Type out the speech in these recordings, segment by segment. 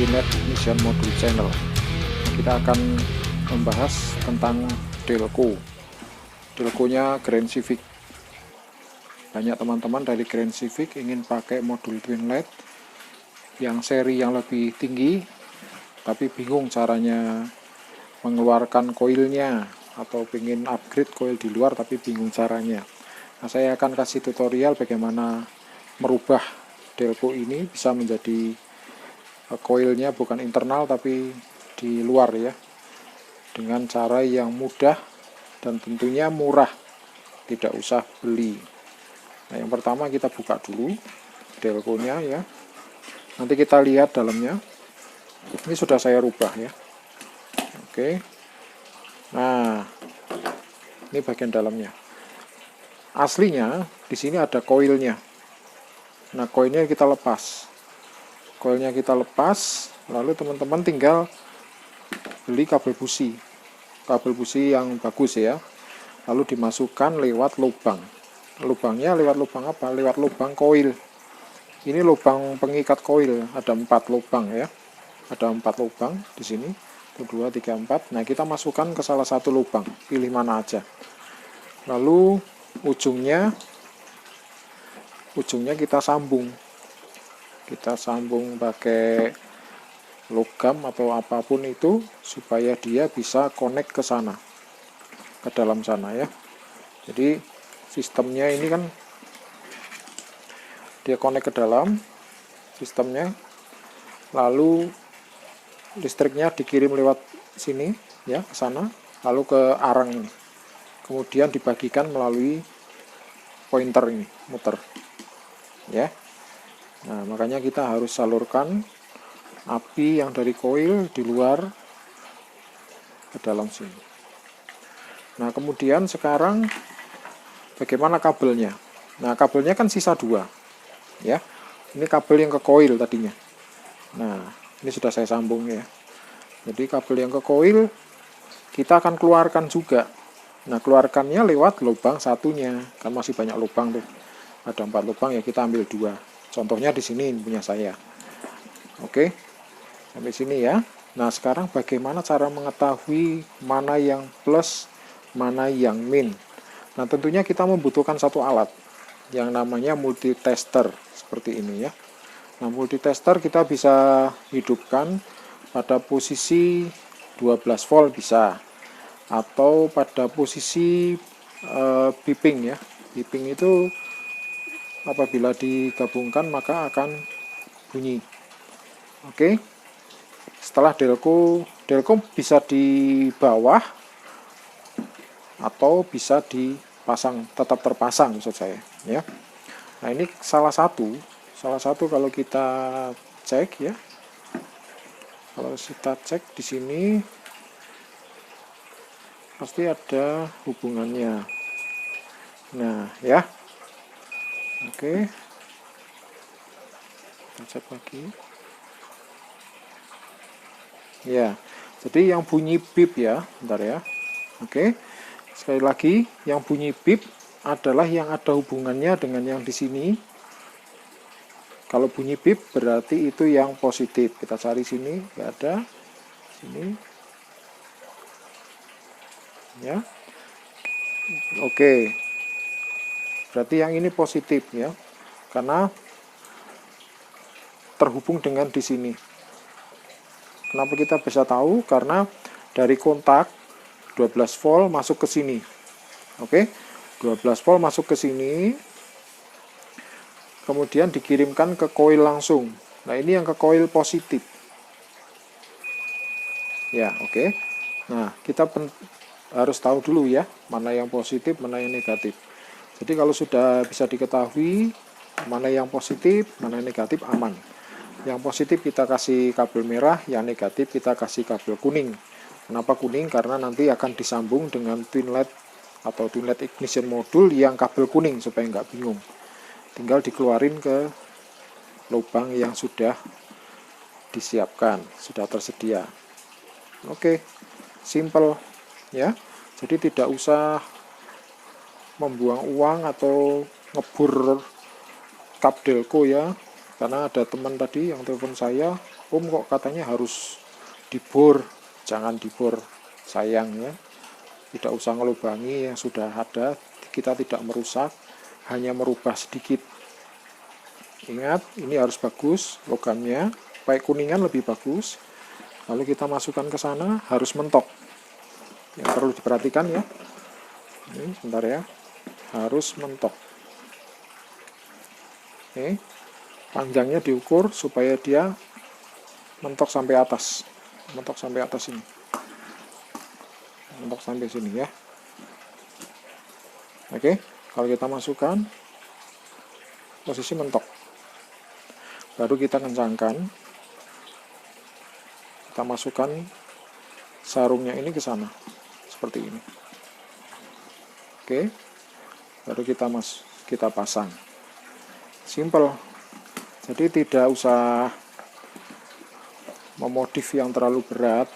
Twinlet Ignition Module channel. Kita akan membahas tentang Delco. Delco-nya Grand Civic. Banyak teman-teman dari Grand Civic ingin pakai modul Twinlet yang seri yang lebih tinggi, tapi bingung caranya mengeluarkan koilnya, atau ingin upgrade koil di luar tapi bingung caranya. Nah, saya akan kasih tutorial bagaimana merubah Delco ini bisa menjadi koilnya bukan internal tapi di luar ya, dengan cara yang mudah dan tentunya murah, tidak usah beli. Nah, yang pertama kita buka dulu Delco-nya ya. Nanti kita lihat dalamnya. Ini sudah saya rubah ya. Oke. Nah, ini bagian dalamnya. Aslinya di sini ada koilnya. Nah, koilnya kita lepas. Koilnya kita lepas, lalu teman-teman tinggal beli kabel busi. Kabel busi yang bagus ya. Lalu dimasukkan lewat lubang. Lubangnya lewat lubang apa? Lewat lubang koil. Ini lubang pengikat koil, ada 4 lubang ya. Ada 4 lubang di sini. 1, 2, 3, 4. Nah, kita masukkan ke salah satu lubang. Pilih mana aja. Lalu ujungnya kita sambung. Kita sambung pakai logam atau apapun itu supaya dia bisa connect ke sana, ke dalam sana ya. Jadi sistemnya ini kan dia connect ke dalam sistemnya, lalu listriknya dikirim lewat sini ya ke sana, lalu ke arang ini, kemudian dibagikan melalui pointer ini, muter ya. Nah, makanya kita harus salurkan api yang dari koil di luar ke dalam sini. Nah, kemudian sekarang bagaimana kabelnya? Nah, kabelnya kan sisa 2 ya. Ini kabel yang ke koil tadinya. Nah, ini sudah saya sambung ya. Jadi kabel yang ke koil kita akan keluarkan juga. Nah, keluarkannya lewat lubang satunya. Kan masih banyak lubang tuh. Ada 4 lubang ya, kita ambil 2. Contohnya di sini punya saya. Oke. Sampai sini ya. Nah, sekarang bagaimana cara mengetahui mana yang plus, mana yang min? Nah, tentunya kita membutuhkan satu alat yang namanya multitester seperti ini ya. Nah, multitester kita bisa hidupkan pada posisi 12 volt bisa, atau pada posisi beeping ya. Beeping itu apabila digabungkan maka akan bunyi. Oke. Setelah Delco bisa di bawah atau bisa dipasang, tetap terpasang maksud saya ya. Nah, ini salah satu kalau kita cek ya. Kalau kita cek di sini pasti ada hubungannya. Nah, ya. Oke. Kita cek lagi. Ya. Jadi yang bunyi beep ya, bentar ya. Oke. Sekali lagi, yang bunyi beep adalah yang ada hubungannya dengan yang di sini. Kalau bunyi beep berarti itu yang positif. Kita cari sini, nggak ada. Sini. Ya. Oke. Berarti yang ini positif ya. Karena terhubung dengan di sini. Kenapa kita bisa tahu? Karena dari kontak 12 volt masuk ke sini. Oke. 12 volt masuk ke sini. Kemudian dikirimkan ke koil langsung. Nah, ini yang ke koil positif. Ya, oke. Nah, kita harus tahu dulu ya, mana yang positif, mana yang negatif. Jadi kalau sudah bisa diketahui mana yang positif, mana yang negatif, aman. Yang positif kita kasih kabel merah, yang negatif kita kasih kabel kuning. Kenapa kuning? Karena nanti akan disambung dengan Twinlet atau Twinlet Ignition Module yang kabel kuning supaya nggak bingung. Tinggal dikeluarin ke lubang yang sudah disiapkan, sudah tersedia. Oke, simple ya. Jadi tidak usah membuang uang atau ngebur kap Delco ya. Karena ada teman tadi yang telepon saya Om kok katanya harus dibor. Jangan dibor, sayang ya. Tidak usah ngelubangi yang sudah ada. Kita tidak merusak, hanya merubah sedikit. Ingat, ini harus bagus logamnya, pakai kuningan lebih bagus. Lalu kita masukkan ke sana, harus mentok. Yang perlu diperhatikan ya. Ini sebentar ya. Harus mentok. Oke. Panjangnya diukur supaya dia mentok sampai atas. Mentok sampai atas ini. Mentok sampai sini ya. Oke, kalau kita masukkan posisi mentok. Baru kita kencangkan. Kita masukkan sarungnya ini ke sana. Seperti ini. Oke. Baru kita pasang. Simple. Jadi tidak usah memodif yang terlalu berat.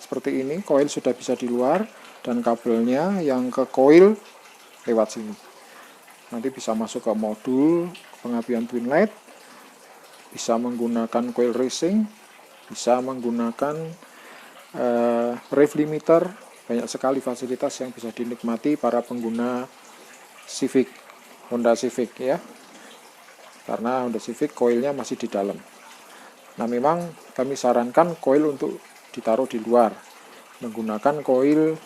Seperti ini, koil sudah bisa di luar dan kabelnya yang ke koil lewat sini. Nanti bisa masuk ke modul pengapian twin light, bisa menggunakan coil racing, bisa menggunakan rev limiter. Banyak sekali fasilitas yang bisa dinikmati para pengguna Civic, Honda Civic ya. Karena Honda Civic koilnya masih di dalam. Nah, memang kami sarankan koil untuk ditaruh di luar, menggunakan koil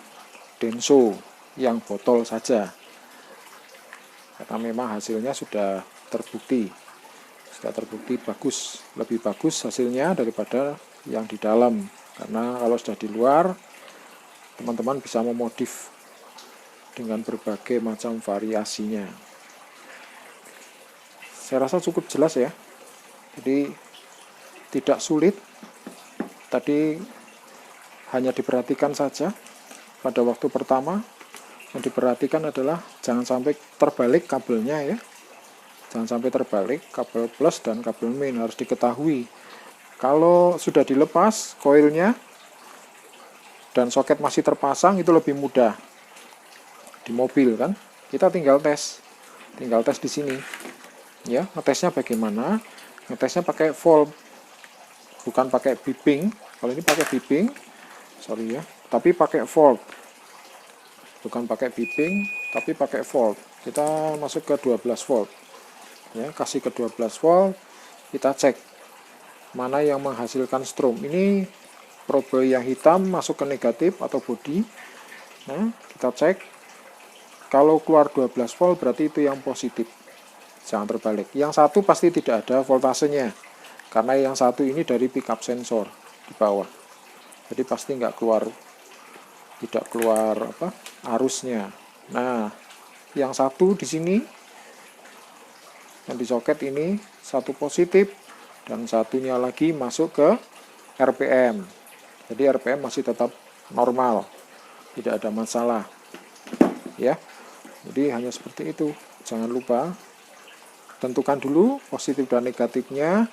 Denso yang botol saja. Karena memang hasilnya sudah terbukti bagus, lebih bagus hasilnya daripada yang di dalam. Karena kalau sudah di luar, teman-teman bisa memodif dengan berbagai macam variasinya. Saya rasa cukup jelas ya. Jadi tidak sulit. Tadi hanya diperhatikan saja pada waktu pertama. Yang diperhatikan adalah jangan sampai terbalik kabelnya ya. Jangan sampai terbalik kabel plus dan kabel min, harus diketahui. Kalau sudah dilepas koilnya dan soket masih terpasang, itu lebih mudah di mobil kan. Kita tinggal tes di sini ya. Ngetesnya bagaimana? Ngetesnya pakai volt, bukan pakai bipping. Kalau ini pakai bipping, sorry ya, tapi pakai volt, bukan pakai bipping tapi pakai volt. Kita masuk ke 12 volt ya, kasih ke 12 volt, kita cek mana yang menghasilkan strom. Ini probe yang hitam masuk ke negatif atau body. Nah, kita cek. Kalau keluar 12 volt berarti itu yang positif. Jangan terbalik. Yang satu pasti tidak ada voltasenya. Karena yang satu ini dari pickup sensor di bawah. Jadi pasti tidak keluar arusnya. Nah, yang satu di sini yang di soket ini satu positif dan satunya lagi masuk ke RPM. Jadi RPM masih tetap normal, tidak ada masalah ya. Jadi hanya seperti itu. Jangan lupa tentukan dulu positif dan negatifnya,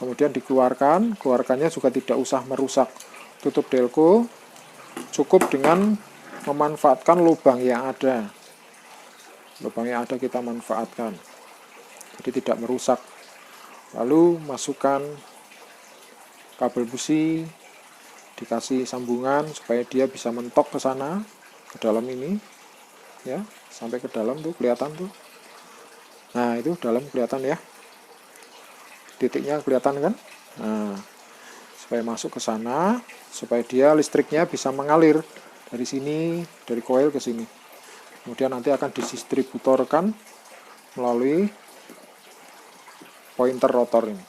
kemudian keluarkannya juga tidak usah merusak. Tutup delco, cukup dengan memanfaatkan lubang yang ada. Lubang yang ada kita manfaatkan, jadi tidak merusak. Lalu masukkan kabel busi, dikasih sambungan supaya dia bisa mentok ke sana, ke dalam ini ya, sampai ke dalam tuh kelihatan tuh. Nah, itu dalam kelihatan ya, titiknya kelihatan kan. Nah, supaya masuk ke sana, supaya dia listriknya bisa mengalir dari sini, dari koil ke sini. Kemudian nanti akan didistributorkan melalui pointer rotor ini.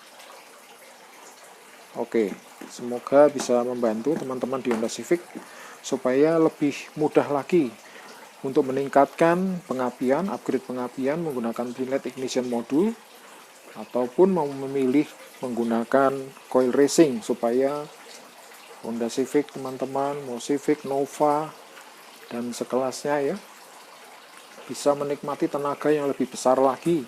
Oke, semoga bisa membantu teman-teman di Honda Civic supaya lebih mudah lagi untuk meningkatkan pengapian, upgrade pengapian menggunakan twin light ignition module, ataupun mau memilih menggunakan coil racing supaya Honda Civic teman-teman, mau Civic, Nova dan sekelasnya ya, bisa menikmati tenaga yang lebih besar lagi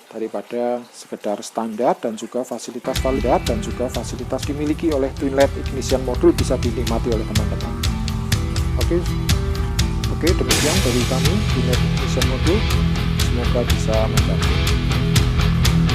daripada sekedar standar, dan juga fasilitas dimiliki oleh twin light ignition module bisa dinikmati oleh teman-teman. Oke, demikian dari kami twin light ignition module, semoga bisa membantu.